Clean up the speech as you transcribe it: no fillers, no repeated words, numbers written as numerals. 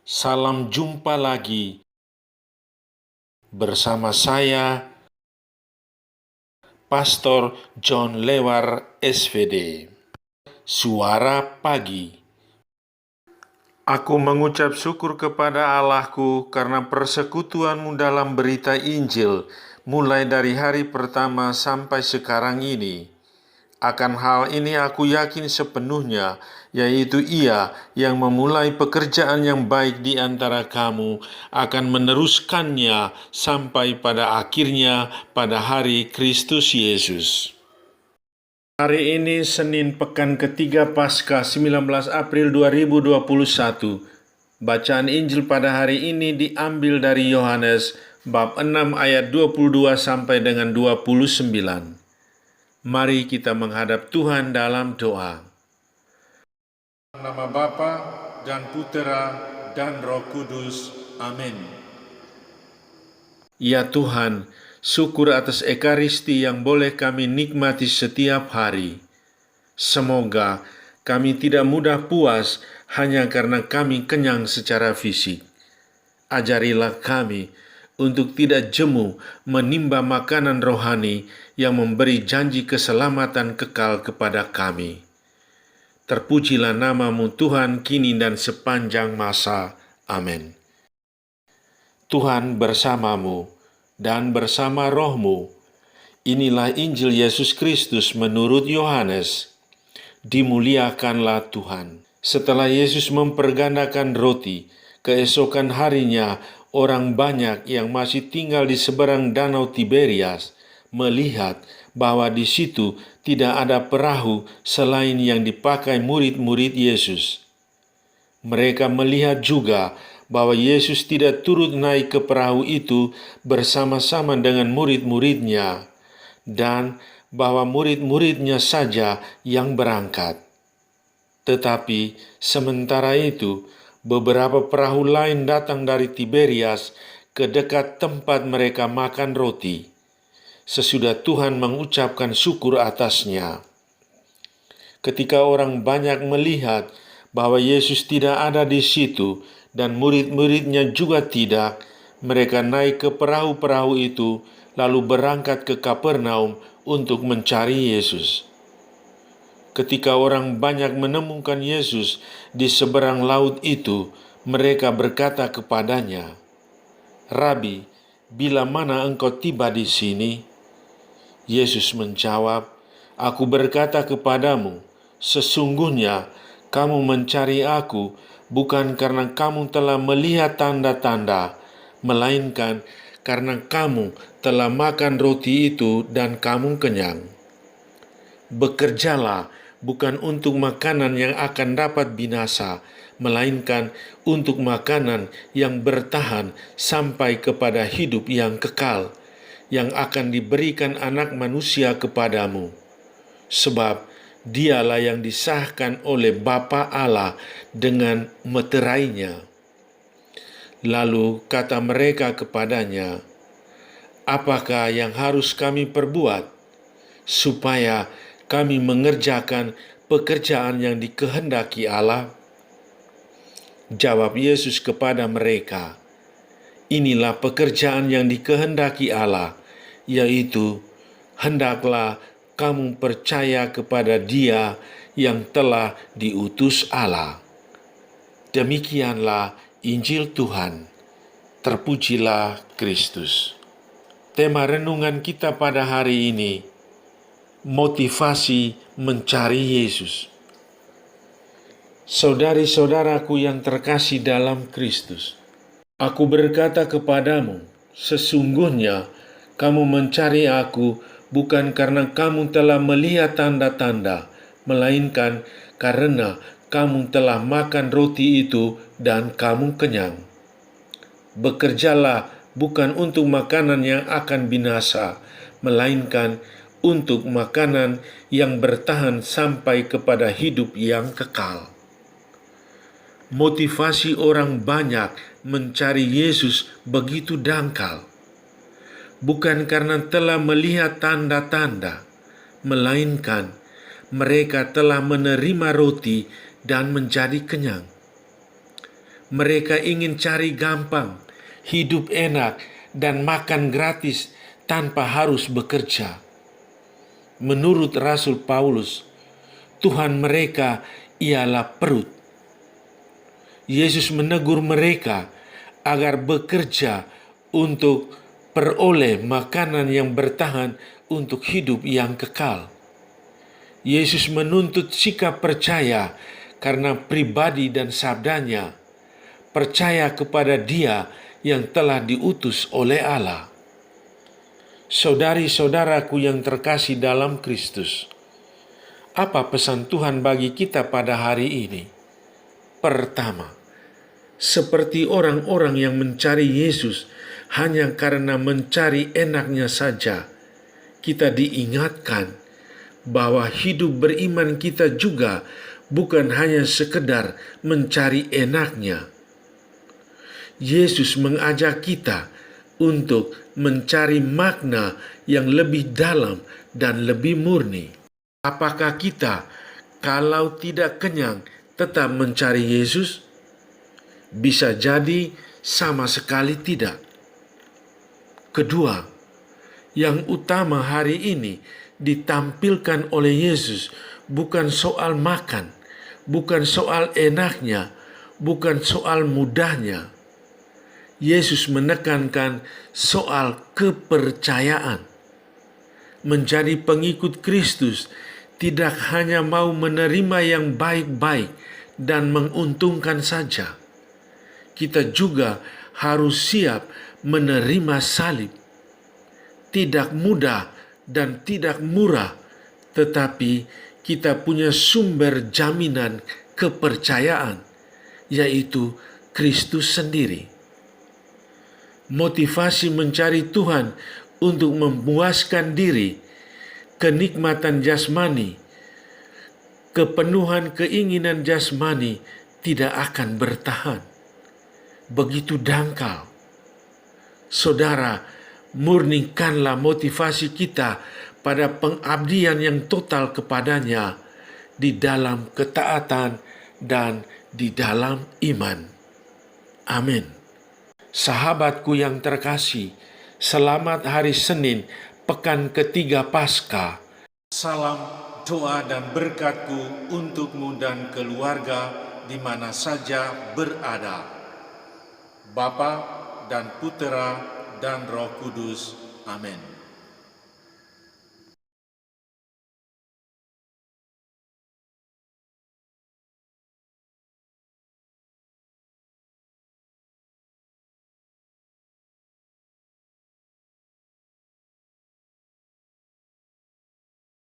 Salam jumpa lagi bersama saya, Pastor John Lewar SVD. Suara Pagi. Aku mengucap syukur kepada Allahku karena persekutuanmu dalam berita Injil, mulai dari hari pertama sampai sekarang ini. Akan hal ini aku yakin sepenuhnya, yaitu Ia yang memulai pekerjaan yang baik di antara kamu akan meneruskannya sampai pada akhirnya pada hari Kristus Yesus. Hari ini Senin pekan ketiga Paskah 19 April 2021. Bacaan Injil pada hari ini diambil dari Yohanes bab 6 ayat 22 sampai dengan 29. Mari kita menghadap Tuhan dalam doa. Nama Bapa dan Putera dan Roh Kudus. Amin. Ya Tuhan, syukur atas Ekaristi yang boleh kami nikmati setiap hari. Semoga kami tidak mudah puas hanya karena kami kenyang secara fisik. Ajarilah kami untuk tidak jemu menimba makanan rohani yang memberi janji keselamatan kekal kepada kami. Terpujilah nama-Mu Tuhan kini dan sepanjang masa. Amin. Tuhan bersamamu dan bersama rohmu. Inilah Injil Yesus Kristus menurut Yohanes. Dimuliakanlah Tuhan. Setelah Yesus mempergandakan roti, keesokan harinya orang banyak yang masih tinggal di seberang danau Tiberias melihat bahwa di situ tidak ada perahu selain yang dipakai murid-murid Yesus. Mereka melihat juga bahwa Yesus tidak turut naik ke perahu itu bersama-sama dengan murid-muridnya, dan bahwa murid-muridnya saja yang berangkat. Tetapi sementara itu, beberapa perahu lain datang dari Tiberias ke dekat tempat mereka makan roti, sesudah Tuhan mengucapkan syukur atasnya. Ketika orang banyak melihat bahwa Yesus tidak ada di situ dan murid-muridnya juga tidak, mereka naik ke perahu-perahu itu lalu berangkat ke Kapernaum untuk mencari Yesus. Ketika orang banyak menemukan Yesus di seberang laut itu, mereka berkata kepadanya, "Rabi, bila mana engkau tiba di sini?" Yesus menjawab, "Aku berkata kepadamu, sesungguhnya kamu mencari aku bukan karena kamu telah melihat tanda-tanda, melainkan karena kamu telah makan roti itu dan kamu kenyang. Bekerjalah bukan untuk makanan yang akan dapat binasa, melainkan untuk makanan yang bertahan sampai kepada hidup yang kekal, yang akan diberikan Anak Manusia kepadamu. Sebab Dialah yang disahkan oleh Bapa Allah dengan meterainya." Lalu kata mereka kepadanya, "Apakah yang harus kami perbuat supaya kami mengerjakan pekerjaan yang dikehendaki Allah?" Jawab Yesus kepada mereka, "Inilah pekerjaan yang dikehendaki Allah, yaitu hendaklah kamu percaya kepada Dia yang telah diutus Allah." Demikianlah Injil Tuhan. Terpujilah Kristus. Tema renungan kita pada hari ini, motivasi mencari Yesus. Saudari-saudaraku yang terkasih dalam Kristus, aku berkata kepadamu, sesungguhnya kamu mencari aku bukan karena kamu telah melihat tanda-tanda, melainkan karena kamu telah makan roti itu dan kamu kenyang. Bekerjalah bukan untuk makanan yang akan binasa, melainkan untuk makanan yang bertahan sampai kepada hidup yang kekal. Motivasi orang banyak mencari Yesus begitu dangkal. Bukan karena telah melihat tanda-tanda, melainkan mereka telah menerima roti dan menjadi kenyang. Mereka ingin cari gampang, hidup enak, dan makan gratis tanpa harus bekerja. Menurut Rasul Paulus, Tuhan mereka ialah perut. Yesus menegur mereka agar bekerja untuk peroleh makanan yang bertahan untuk hidup yang kekal. Yesus menuntut sikap percaya karena pribadi dan sabdanya, percaya kepada Dia yang telah diutus oleh Allah. Saudari-saudaraku yang terkasih dalam Kristus, apa pesan Tuhan bagi kita pada hari ini? Pertama, seperti orang-orang yang mencari Yesus hanya karena mencari enaknya saja, kita diingatkan bahwa hidup beriman kita juga bukan hanya sekedar mencari enaknya. Yesus mengajak kita untuk mencari makna yang lebih dalam dan lebih murni. Apakah kita, kalau tidak kenyang, tetap mencari Yesus? Bisa jadi sama sekali tidak. Kedua, yang utama hari ini ditampilkan oleh Yesus bukan soal makan, bukan soal enaknya, bukan soal mudahnya. Yesus menekankan soal kepercayaan. Menjadi pengikut Kristus tidak hanya mau menerima yang baik-baik dan menguntungkan saja. Kita juga harus siap menerima salib. Tidak mudah dan tidak murah, tetapi kita punya sumber jaminan kepercayaan, yaitu Kristus sendiri. Motivasi mencari Tuhan untuk memuaskan diri, kenikmatan jasmani, kepenuhan keinginan jasmani tidak akan bertahan. Begitu dangkal. Saudara, murnikanlah motivasi kita pada pengabdian yang total kepadanya di dalam ketaatan dan di dalam iman. Amin. Sahabatku yang terkasih, selamat hari Senin, pekan ketiga Paskah. Salam doa dan berkatku untukmu dan keluarga di mana saja berada. Bapa dan Putera dan Roh Kudus. Amin.